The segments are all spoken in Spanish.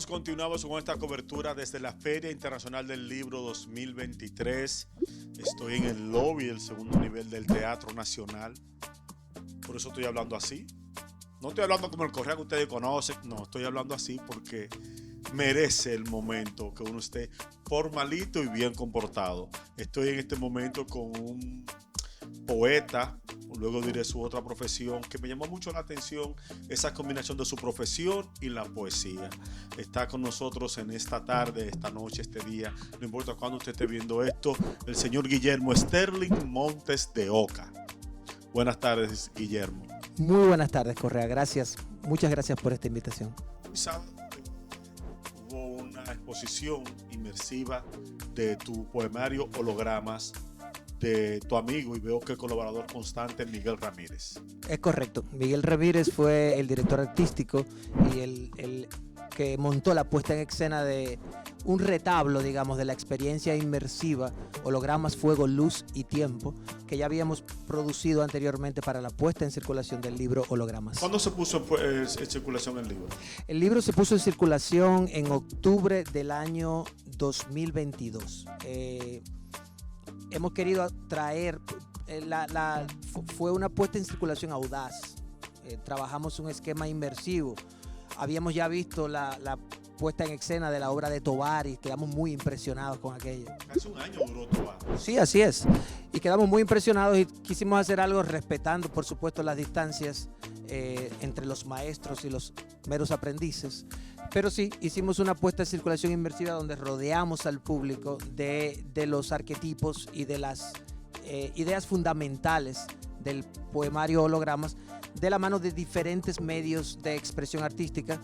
Continuamos con esta cobertura desde la Feria Internacional del Libro 2023. Estoy en el lobby del segundo nivel del Teatro Nacional. Por eso estoy hablando así. No estoy hablando como el Correa que ustedes conocen. No, estoy hablando así porque merece el momento que uno esté formalito y bien comportado. Estoy en este momento con un poeta, luego diré su otra profesión, que me llamó mucho la atención esa combinación de su profesión y la poesía. Está con nosotros en esta tarde, esta noche, este día, no importa cuándo usted esté viendo esto, el señor Guillermo Sterling Montes de Oca. Buenas tardes, Guillermo. Muy buenas tardes, Correa. Gracias. Muchas gracias por esta invitación. Sábado hubo una exposición inmersiva de tu poemario Hologramas, de tu amigo y veo que colaborador constante Miguel Ramírez. Es correcto. Miguel Ramírez fue el director artístico y el que montó la puesta en escena de un retablo, digamos, de la experiencia inmersiva Hologramas, Fuego, Luz y Tiempo, que ya habíamos producido anteriormente para la puesta en circulación del libro Hologramas. ¿Cuándo se puso en circulación el libro? El libro se puso en circulación en octubre del año 2022. Hemos querido traer, fue una puesta en circulación audaz. Trabajamos un esquema inmersivo. Habíamos ya visto la puesta en escena de la obra de Tovar y quedamos muy impresionados con aquello. Hace un año duró Tovar. Sí, así es. Y quedamos muy impresionados y quisimos hacer algo respetando, por supuesto, las distancias entre los maestros y los meros aprendices. Pero sí, hicimos una puesta en circulación inmersiva donde rodeamos al público de los arquetipos y de las ideas fundamentales del poemario Hologramas de la mano de diferentes medios de expresión artística,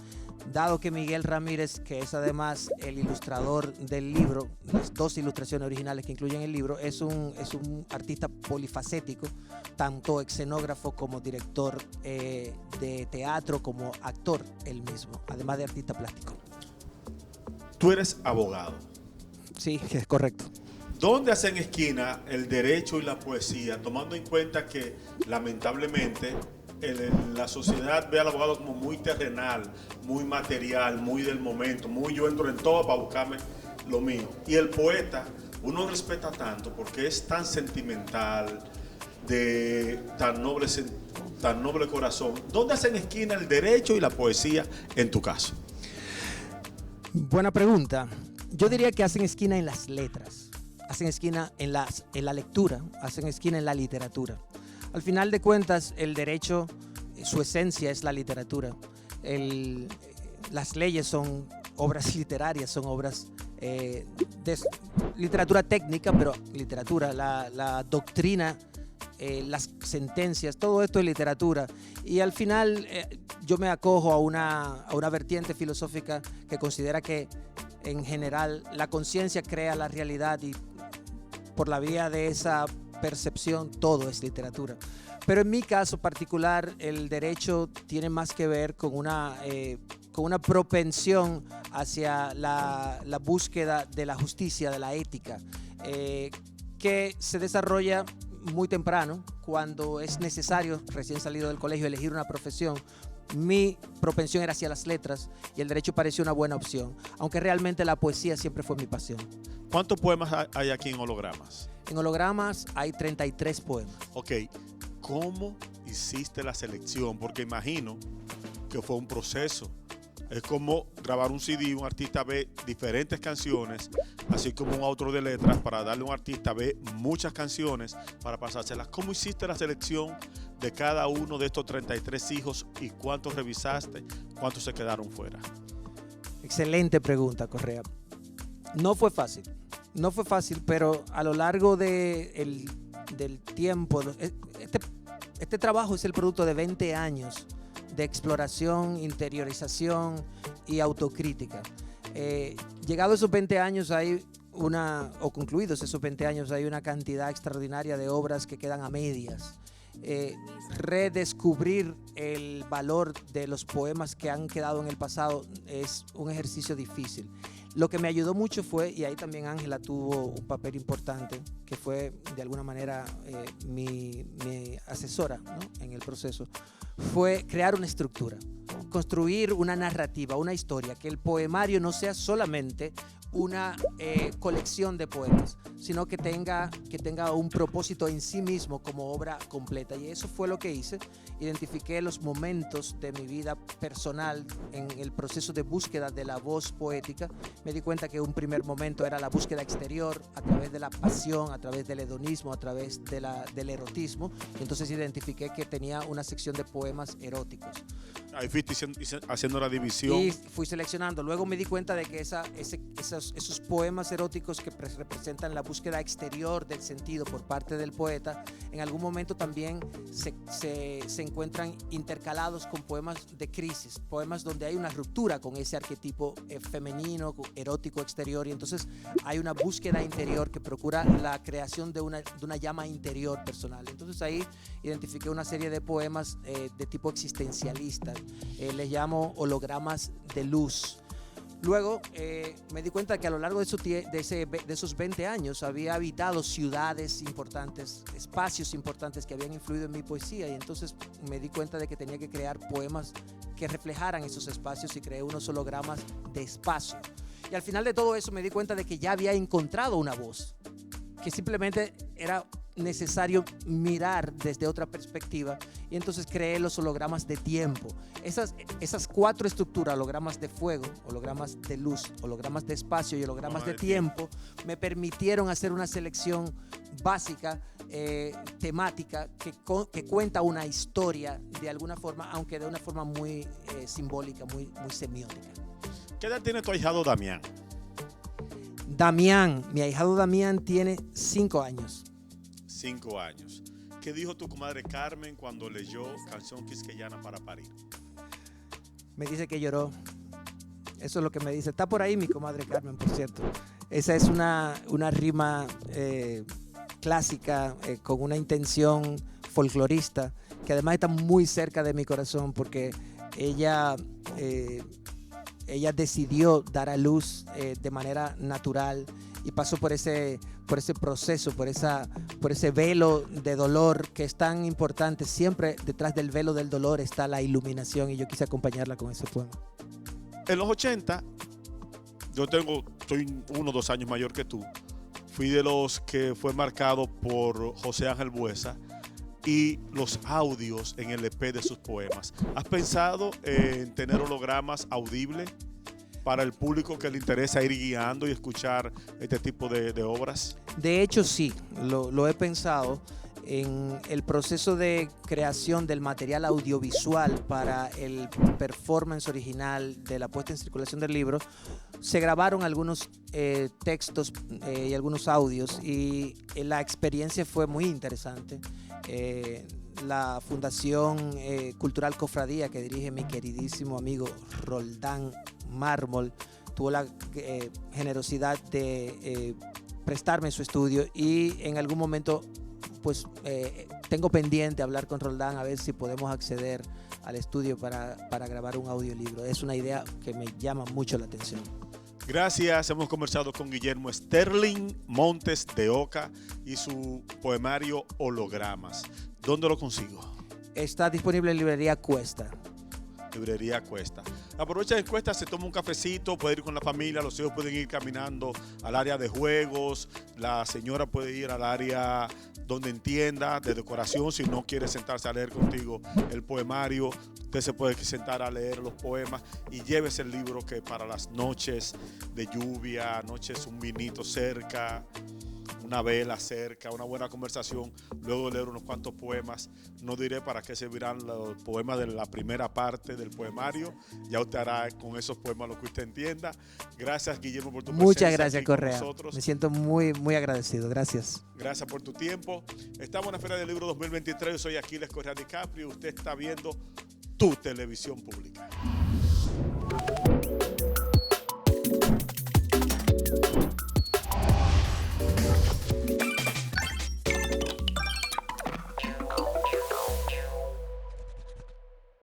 dado que Miguel Ramírez, que es además el ilustrador del libro, las dos ilustraciones originales que incluyen el libro, es un artista polifacético, tanto escenógrafo como director de teatro, como actor él mismo, además de artista plástico. Tú eres abogado. Sí, es correcto. ¿Dónde hacen esquina el derecho y la poesía, tomando en cuenta que lamentablemente la sociedad ve al abogado como muy terrenal, muy material, muy del momento, muy yo entro en todo para buscarme lo mío? Y el poeta, uno respeta tanto porque es tan sentimental, de tan noble corazón. ¿Dónde hacen esquina el derecho y la poesía en tu caso? Buena pregunta. Yo diría que hacen esquina en las letras, hacen esquina en la lectura, hacen esquina en la literatura. Al final de cuentas, el derecho, su esencia es la literatura. Las leyes son obras literarias, son obras de literatura técnica, pero literatura, la doctrina, las sentencias, todo esto es literatura. Y al final yo me acojo a una vertiente filosófica que considera que en general la conciencia crea la realidad y por la vía de esa percepción todo es literatura. Pero en mi caso particular el derecho tiene más que ver con una propensión hacia la búsqueda de la justicia, de la ética, que se desarrolla muy temprano cuando es necesario, recién salido del colegio, elegir una profesión. Mi propensión era hacia las letras y el derecho pareció una buena opción, aunque realmente la poesía siempre fue mi pasión. ¿Cuántos poemas hay aquí en Hologramas? En Hologramas hay 33 poemas. Ok, ¿cómo hiciste la selección? Porque imagino que fue un proceso. Es como grabar un CD, un artista ve diferentes canciones, así como un autor de letras, para darle a un artista ve muchas canciones para pasárselas. ¿Cómo hiciste la selección de cada uno de estos 33 hijos y cuántos revisaste, cuántos se quedaron fuera? Excelente pregunta, Correa. No fue fácil, pero a lo largo del tiempo, este trabajo es el producto de 20 años de exploración, interiorización y autocrítica. Llegados esos 20 años concluidos esos 20 años, hay una cantidad extraordinaria de obras que quedan a medias. Redescubrir el valor de los poemas que han quedado en el pasado es un ejercicio difícil. Lo que me ayudó mucho fue, y ahí también Ángela tuvo un papel importante, que fue de alguna manera mi asesora, ¿no?, en el proceso, fue crear una estructura, construir una narrativa, una historia, que el poemario no sea solamente una colección de poemas, sino que tenga un propósito en sí mismo como obra completa. Y eso fue lo que hice. Identifiqué los momentos de mi vida personal en el proceso de búsqueda de la voz poética. Me di cuenta que un primer momento era la búsqueda exterior a través de la pasión, a través del hedonismo, a través del erotismo. Y entonces identifiqué que tenía una sección de poemas eróticos. Ahí fuiste haciendo la división. Y fui seleccionando. Luego me di cuenta de que esos poemas eróticos que representan la búsqueda exterior del sentido por parte del poeta, en algún momento también se encuentran intercalados con poemas de crisis, poemas donde hay una ruptura con ese arquetipo femenino, erótico exterior, y entonces hay una búsqueda interior que procura la creación de una llama interior personal. Entonces ahí identifiqué una serie de poemas de tipo existencialista. Les llamo hologramas de luz. Luego me di cuenta que a lo largo de esos 20 años había habitado ciudades importantes, espacios importantes que habían influido en mi poesía, y entonces me di cuenta de que tenía que crear poemas que reflejaran esos espacios, y creé unos hologramas de espacio. Y al final de todo eso me di cuenta de que ya había encontrado una voz, que simplemente era necesario mirar desde otra perspectiva, y entonces creé los hologramas de tiempo. Esas 4 estructuras, hologramas de fuego, hologramas de luz, hologramas de espacio y hologramas de tiempo, me permitieron hacer una selección básica, temática, que cuenta una historia de alguna forma, aunque de una forma muy simbólica, muy semiótica. ¿Qué edad tiene tu ahijado Damián? Mi ahijado Damián tiene 5 años. 5 años. ¿Qué dijo tu comadre Carmen cuando leyó Canción Quisqueyana para Parir? Me dice que lloró. Eso es lo que me dice. Está por ahí mi comadre Carmen, por cierto. Esa es una rima clásica con una intención folclorista, que además está muy cerca de mi corazón, porque ella decidió dar a luz de manera natural, y pasó por ese proceso, por ese velo de dolor que es tan importante. Siempre detrás del velo del dolor está la iluminación, y yo quise acompañarla con ese poema. En los 80, soy 1 o 2 años mayor que tú, fui de los que fue marcado por José Ángel Buesa y los audios en el EP de sus poemas. ¿Has pensado en tener hologramas audibles para el público que le interesa ir guiando y escuchar este tipo de obras? De hecho, sí, lo he pensado. En el proceso de creación del material audiovisual para el performance original de la puesta en circulación del libro, se grabaron algunos textos y algunos audios, y la experiencia fue muy interesante. La Fundación Cultural Cofradía, que dirige mi queridísimo amigo Roldán Mármol, tuvo la generosidad de prestarme su estudio, y en algún momento pues tengo pendiente hablar con Roldán a ver si podemos acceder al estudio para grabar un audiolibro. Es una idea que me llama mucho la atención. Gracias. Hemos conversado con Guillermo Sterling Montes de Oca y su poemario Hologramas. ¿Dónde lo consigo? Está disponible en librería Cuesta. Librería Cuesta. Aprovecha de Cuesta, se toma un cafecito, puede ir con la familia, los hijos pueden ir caminando al área de juegos, la señora puede ir al área donde entienda, de decoración. Si no quiere sentarse a leer contigo el poemario, usted se puede sentar a leer los poemas, y llévese el libro, que para las noches de lluvia, noches un vinito cerca, una vela cerca, una buena conversación, luego de leer unos cuantos poemas. No diré para qué servirán los poemas de la primera parte del poemario. Ya usted hará con esos poemas lo que usted entienda. Gracias, Guillermo, por tu presencia. Muchas gracias, Correa. Me siento muy, muy agradecido. Gracias. Gracias por tu tiempo. Estamos en la Feria del Libro 2023. Yo soy Aquiles Correa DiCaprio. Usted está viendo Tu Televisión Pública.